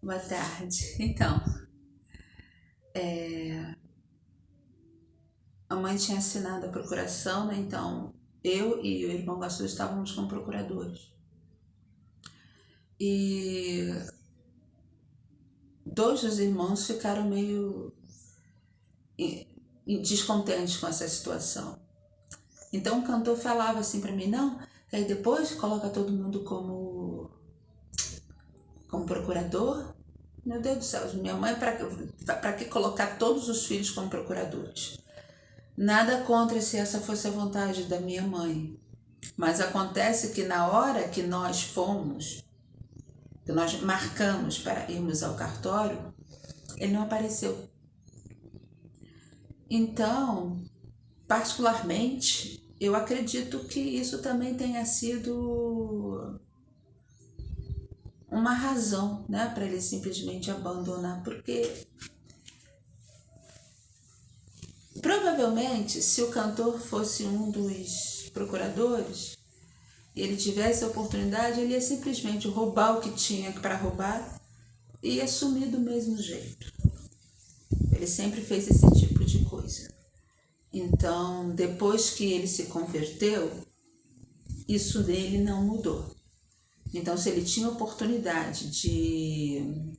Boa tarde. Então, a mãe tinha assinado a procuração, né? Então, eu e o irmão caçula estávamos como procuradores. E dois dos irmãos ficaram meio descontentes com essa situação. Então, o cantor falava assim para mim, não, que aí depois coloca todo mundo como procurador. Meu Deus do céu, minha mãe, para que colocar todos os filhos como procuradores? Nada contra se essa fosse a vontade da minha mãe, mas acontece que na hora que nós fomos, que nós marcamos para irmos ao cartório, ele não apareceu. Então, particularmente, eu acredito que isso também tenha sido uma razão, né, para ele simplesmente abandonar, porque provavelmente, se o cantor fosse um dos procuradores e ele tivesse a oportunidade, ele ia simplesmente roubar o que tinha para roubar e ia sumir do mesmo jeito. Ele sempre fez esse tipo de coisa. Então, depois que ele se converteu, isso dele não mudou. Então, se ele tinha oportunidade de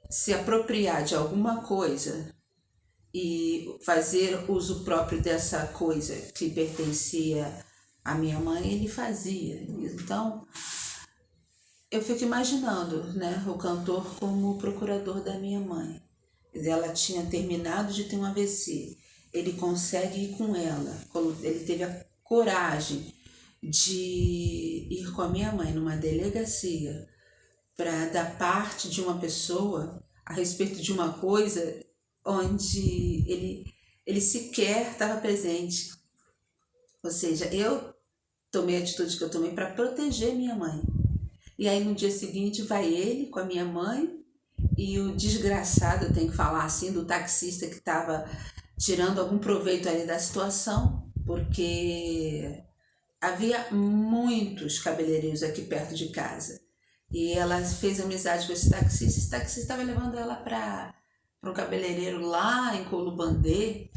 se apropriar de alguma coisa e fazer uso próprio dessa coisa que pertencia à minha mãe, ele fazia. Então, eu fico imaginando, né, o cantor como procurador da minha mãe. Ela tinha terminado de ter um AVC. Ele consegue ir com ela. Ele teve a coragem de ir com a minha mãe numa delegacia para dar parte de uma pessoa a respeito de uma coisa onde ele sequer estava presente. Ou seja, eu tomei a atitude que eu tomei para proteger minha mãe. E aí no dia seguinte vai ele com a minha mãe e o desgraçado, eu tenho que falar assim, do taxista que estava tirando algum proveito ali da situação, porque havia muitos cabeleireiros aqui perto de casa. E ela fez amizade com esse taxista estava levando ela para um cabeleireiro lá em Colubandê.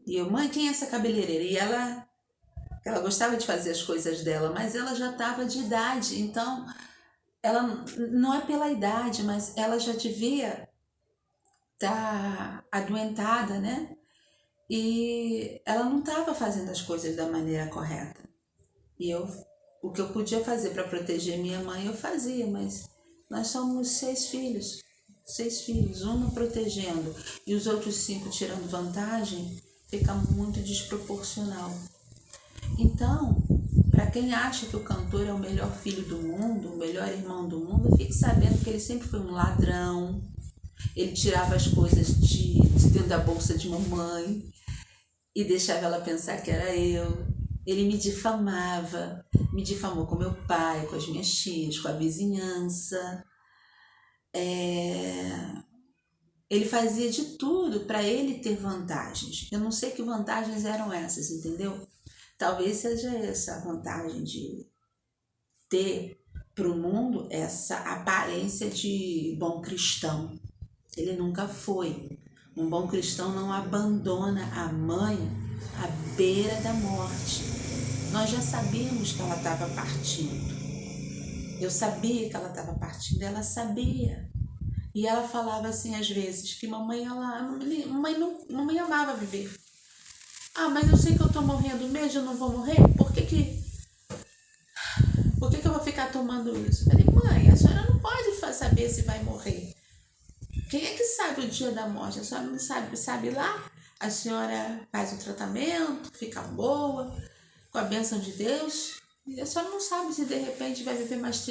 E eu, mãe, quem é essa cabeleireira? E ela gostava de fazer as coisas dela, mas ela já estava de idade, então ela não é pela idade, mas ela já devia estar adoentada, né? E ela não estava fazendo as coisas da maneira correta. E o que eu podia fazer para proteger minha mãe, eu fazia, mas nós somos 6 filhos, uma protegendo e os outros 5 tirando vantagem, fica muito desproporcional. Então, para quem acha que o cantor é o melhor filho do mundo, o melhor irmão do mundo, fique sabendo que ele sempre foi um ladrão, ele tirava as coisas de dentro da bolsa de mamãe e deixava ela pensar que era eu. Ele me difamou com meu pai, com as minhas tias, com a vizinhança. Ele fazia de tudo para ele ter vantagens. Eu não sei que vantagens eram essas, entendeu? Talvez seja essa a vantagem de ter para o mundo essa aparência de bom cristão. Ele nunca foi. Um bom cristão não abandona a mãe à beira da morte. Nós já sabíamos que ela estava partindo. Eu sabia que ela estava partindo, ela sabia. E ela falava assim às vezes que mamãe não me amava viver. Ah, mas eu sei que eu estou morrendo mesmo, eu não vou morrer? Por que eu vou ficar tomando isso? Eu falei, mãe, a senhora não pode saber se vai morrer. Quem é que sabe o dia da morte? A senhora não sabe lá? A senhora faz o tratamento, fica boa, com a bênção de Deus. E a senhora não sabe se de repente vai viver mais 30